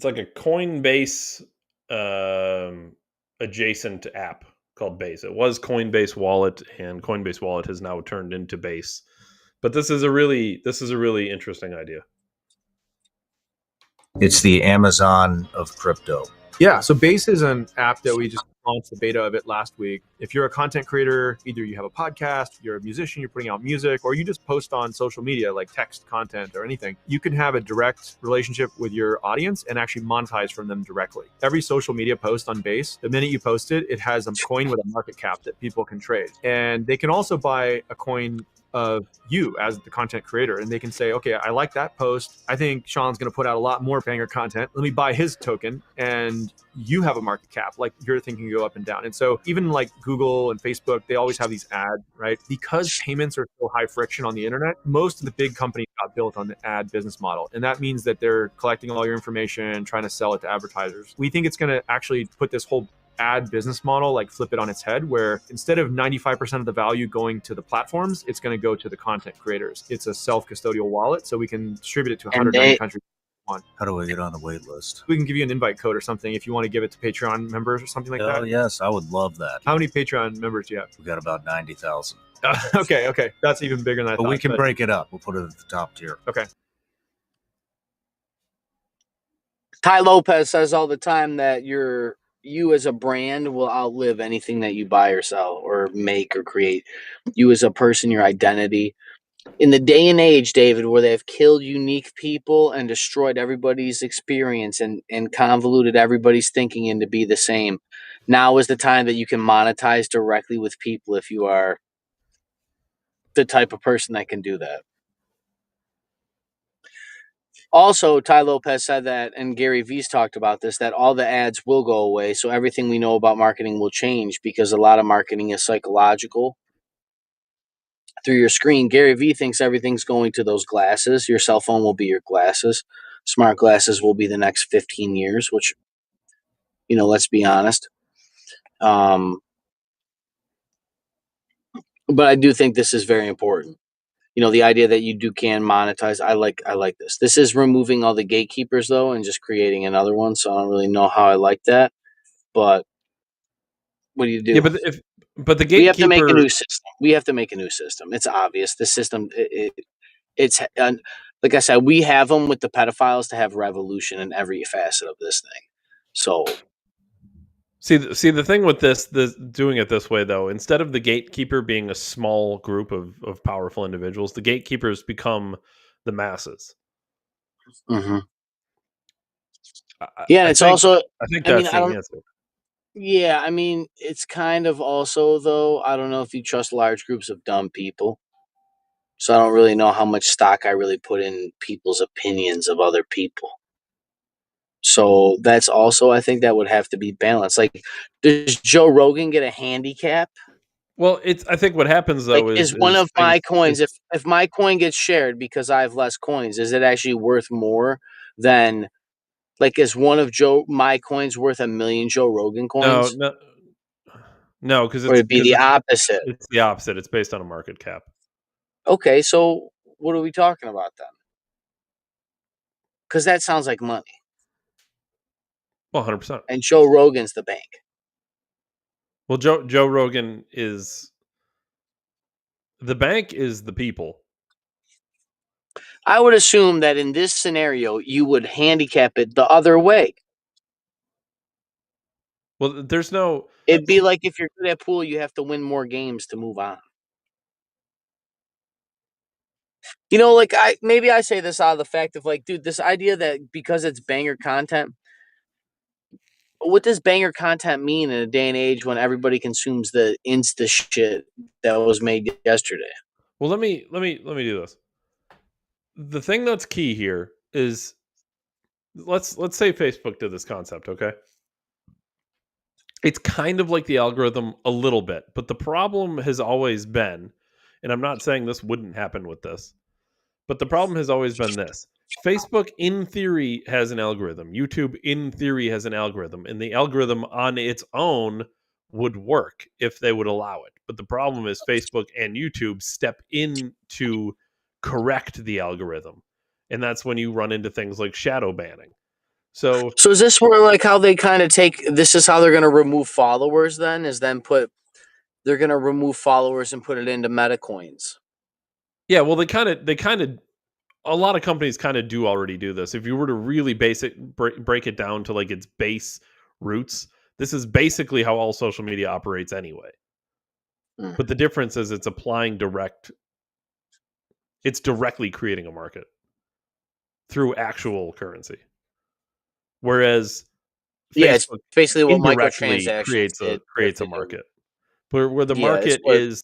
like a Coinbase adjacent app called Base. It was Coinbase Wallet, and Coinbase Wallet has now turned into Base. But this is a really interesting idea. It's the Amazon of crypto. Yeah, so Base is an app that we just launched the beta of it last week. If you're a content creator, either you have a podcast, you're a musician, you're putting out music, or you just post on social media like text content or anything, you can have a direct relationship with your audience and actually monetize from them directly. Every social media post on Base, the minute you post it, it has a coin with a market cap that people can trade. And they can also buy a coin of you as the content creator, and they can say, okay, I like that post. I think Sean's going to put out a lot more banger content. Let me buy his token, and you have a market cap. Like, your thing can go up and down. And so even like Google and Facebook, they always have these ads, right? Because payments are so high friction on the internet, most of the big companies got built on the ad business model. And that means that they're collecting all your information, trying to sell it to advertisers. We think it's going to actually put this whole ad business model, like flip it on its head, where instead of 95% of the value going to the platforms, it's going to go to the content creators. It's a self-custodial wallet, so we can distribute it to 190 countries. How do I get on the wait list? We can give you an invite code or something if you want to give it to Patreon members or something like that. Oh, yes, I would love that. How many Patreon members do you have? We got about 90,000. Okay. That's even bigger than I thought. But we can break it up. We'll put it at the top tier. Okay. Ty Lopez says all the time that you as a brand will outlive anything that you buy or sell or make or create. You as a person, your identity. In the day and age, David, where they have killed unique people and destroyed everybody's experience and convoluted everybody's thinking into be the same, now is the time that you can monetize directly with people if you are the type of person that can do that. Also, Ty Lopez said that, and Gary Vee's talked about this, that all the ads will go away. So everything we know about marketing will change because a lot of marketing is psychological through your screen. Gary Vee thinks everything's going to those glasses. Your cell phone will be your glasses. Smart glasses will be the next 15 years, which, let's be honest. But I do think this is very important. The idea that you can monetize, I like this. This is removing all the gatekeepers, though, and just creating another one. So I don't really know how I like that. But what do you do? Yeah, but the gatekeeper... We have to make a new system. We have to make a new system. It's obvious. The system, it's like I said, we have them with the pedophiles to have revolution in every facet of this thing. So... See, the thing with this doing it this way, though, instead of the gatekeeper being a small group of powerful individuals, the gatekeepers become the masses. Mm-hmm. I think that's the answer. Yeah, I mean, it's kind of also, though, I don't know if you trust large groups of dumb people. So I don't really know how much stock I really put in people's opinions of other people. So that's also, I think that would have to be balanced. Like, does Joe Rogan get a handicap? Well, I think what happens, though, is one of my coins, if my coin gets shared because I have less coins, is it actually worth more than, like, is one of my coins worth 1 million Joe Rogan coins? No, because it'd be the opposite. It's the opposite. It's based on a market cap. Okay, so what are we talking about then? Because that sounds like money. Well, 100%. And Joe Rogan's the bank. Well, Joe Rogan is the bank is the people. I would assume that in this scenario, you would handicap it the other way. Well, there's no... It'd be like if you're good at pool, you have to win more games to move on. You know, like maybe I say this out of the fact of like, dude, this idea that because it's banger content, what does banger content mean in a day and age when everybody consumes the Insta shit that was made yesterday? Well, let me do this. The thing that's key here is let's say Facebook did this concept, okay? It's kind of like the algorithm a little bit, but the problem has always been, and I'm not saying this wouldn't happen with this, but the problem has always been this. Facebook, in theory, has an algorithm. YouTube, in theory, has an algorithm. And the algorithm on its own would work if they would allow it. But the problem is Facebook and YouTube step in to correct the algorithm. And that's when you run into things like shadow banning. So is this where like how they kind of this is how they're going to remove followers then? They're going to remove followers and put it into meta coins. Yeah, well, they kind of a lot of companies kind of do already do this. If you were to really break it down to like its base roots, this is basically how all social media operates anyway. But the difference is it's applying it's directly creating a market through actual currency. Whereas it's basically what microtransactions creates a market. Where the market is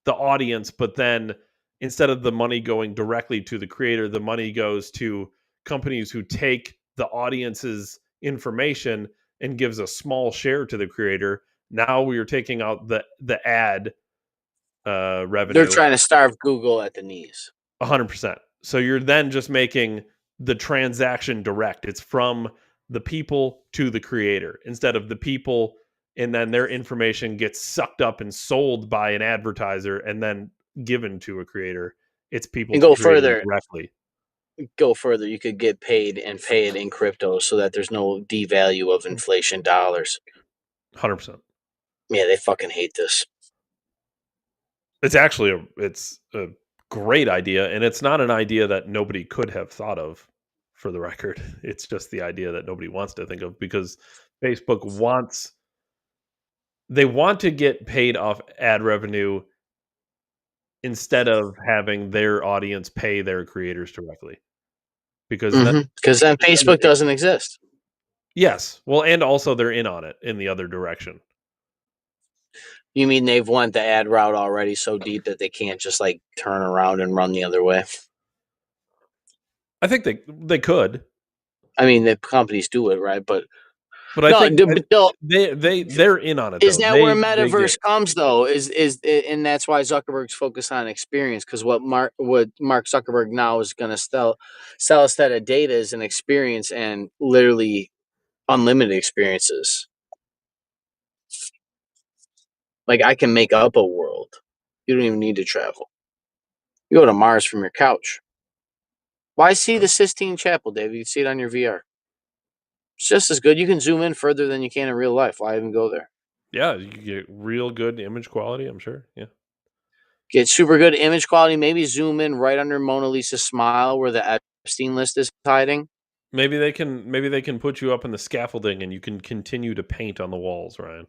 the audience, but then instead of the money going directly to the creator, the money goes to companies who take the audience's information and gives a small share to the creator. Now we are taking out the ad revenue. They're trying to starve Google at the knees. 100%. So you're then just making the transaction direct. It's from the people to the creator instead of the people, and then their information gets sucked up and sold by an advertiser and then given to a creator. It's people and go further directly. Go further. You could get paid and pay it in crypto so that there's no devalue of inflation dollars. 100%. Yeah, they fucking hate this. It's actually it's a great idea, and it's not an idea that nobody could have thought of, for the record. It's just the idea that nobody wants to think of because Facebook wants to get paid off ad revenue instead of having their audience pay their creators directly. Because then Facebook doesn't exist. Yes. Well, and also they're in on it in the other direction. You mean they've went the ad route already so deep that they can't just like turn around and run the other way? I think they could. I mean, the companies do it, right? But I think they're in on it. Is that where metaverse comes though? And that's why Zuckerberg's focused on experience, because what Mark Zuckerberg now is going to sell instead of data is an experience and literally unlimited experiences. Like I can make up a world. You don't even need to travel. You go to Mars from your couch. Why see the Sistine Chapel, Dave? You can see it on your VR. It's just as good. You can zoom in further than you can in real life. Why even go there? Yeah, you get real good image quality, I'm sure. Yeah. Get super good image quality. Maybe zoom in right under Mona Lisa's smile where the Epstein list is hiding. Maybe they can put you up in the scaffolding and you can continue to paint on the walls, Ryan,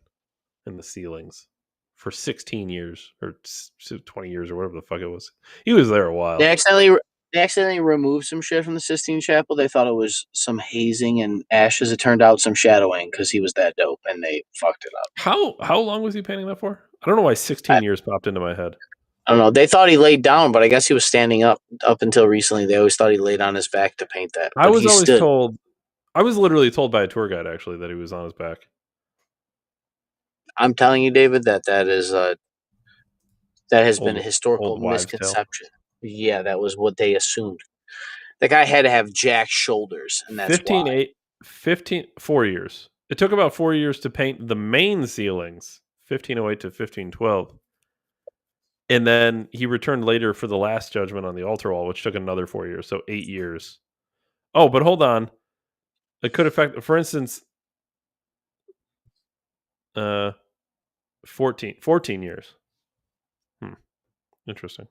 and the ceilings for 16 years or 20 years or whatever the fuck it was. He was there a while. They accidentally removed some shit from the Sistine Chapel. They thought it was some hazing and ashes. It turned out some shadowing because he was that dope, and they fucked it up. How long was he painting that for? I don't know why 16 years popped into my head. I don't know. They thought he laid down, but I guess he was standing up until recently. They always thought he laid on his back to paint that. I was literally told by a tour guide actually that he was on his back. I'm telling you, David, that has been a historical misconception. Yeah, that was what they assumed. The guy had to have jacked shoulders, and that's 4 years. It took about 4 years to paint the main ceilings. 1508 to 1512. And then he returned later for the last judgment on the altar wall, which took another 4 years, so 8 years. Oh, but hold on. It could affect, for instance, 14 years. Interesting.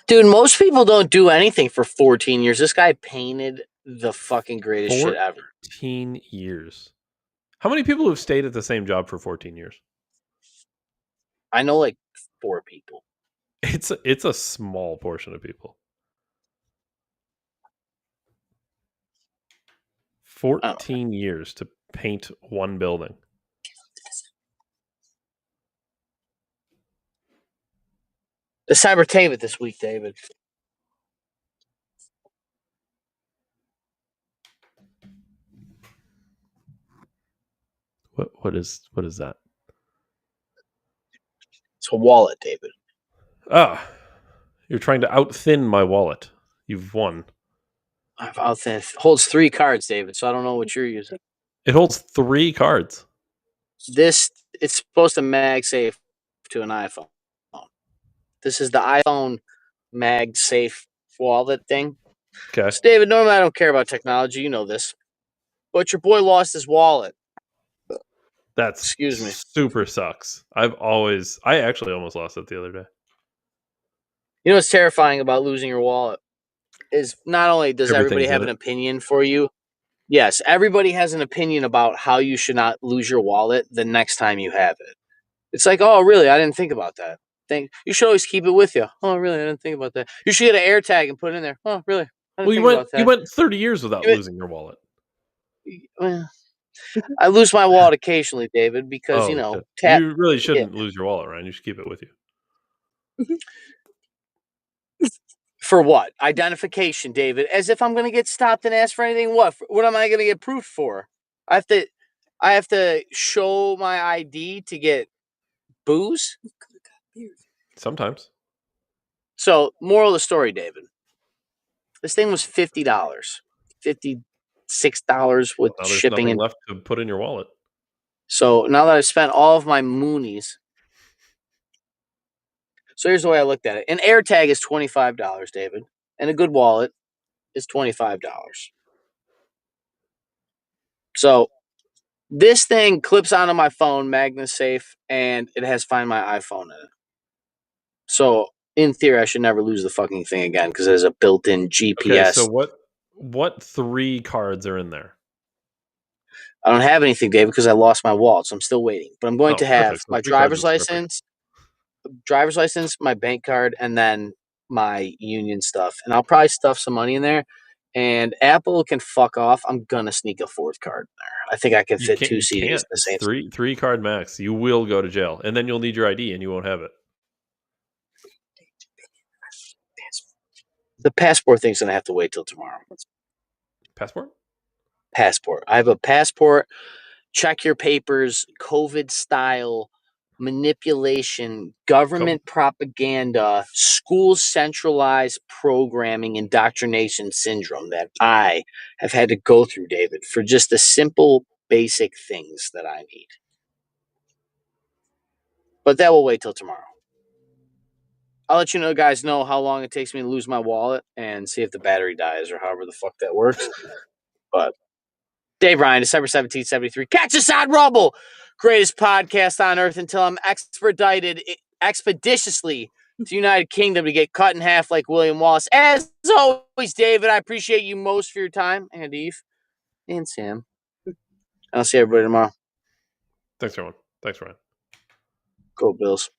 Dude, most people don't do anything for 14 years. This guy painted the fucking greatest shit ever. 14 years. How many people have stayed at the same job for 14 years? I know like 4 people. It's a small portion of people. 14 years to paint one building. The cybertainment this week, David. What is that? It's a wallet, David. Ah, you're trying to out-thin my wallet. You've won. I've out-thin. It holds 3 cards, David, so I don't know what you're using. It holds 3 cards. It's supposed to MagSafe to an iPhone. This is the iPhone MagSafe wallet thing. Okay. So, David, normally I don't care about technology. You know this. But your boy lost his wallet. Excuse me. Super sucks. I actually almost lost it the other day. You know what's terrifying about losing your wallet is not only does everybody have an opinion for you. Yes, everybody has an opinion about how you should not lose your wallet the next time you have it. It's like, oh, really? I didn't think about that. You should always keep it with you. Oh, really? I didn't think about that. You should get an air tag and put it in there. Oh, really? I didn't think about that. You went 30 years without losing your wallet. I lose my wallet occasionally, David, because, you really shouldn't lose your wallet, Ryan. You should keep it with you. For what? Identification, David. As if I'm going to get stopped and asked for anything. What? What am I going to get proof for? I have to show my ID to get booze? Sometimes. So, moral of the story, David. This thing was $50. $56 with shipping and left to put in your wallet. So now that I've spent all of my moonies. So here's the way I looked at it. An AirTag is $25, David. And a good wallet is $25. So this thing clips onto my phone, MagSafe, and it has Find My iPhone in it. So in theory, I should never lose the fucking thing again because there's a built-in GPS. Okay, so what 3 cards are in there? I don't have anything, David, because I lost my wallet, so I'm still waiting. But I'm going to have my driver's license, my bank card, and then my union stuff. And I'll probably stuff some money in there. And Apple can fuck off. I'm going to sneak a 4th card in there. I think I can fit 2 CDs in the same. 3 card max. You will go to jail. And then you'll need your ID and you won't have it. The passport thing's going to have to wait till tomorrow. Passport? Passport. I have a passport. Check your papers. COVID style manipulation, government propaganda, school centralized programming, indoctrination syndrome that I have had to go through, David, for just the simple, basic things that I need. But that will wait till tomorrow. I'll let you guys know how long it takes me to lose my wallet and see if the battery dies or however the fuck that works. But Dave Ryan, December 1773. Catch us on Rumble. Greatest podcast on earth until I'm expeditiously to United Kingdom to get cut in half like William Wallace. As always, David, I appreciate you most for your time. And Eve. And Sam. I'll see everybody tomorrow. Thanks, everyone. Thanks, Ryan. Go Bills.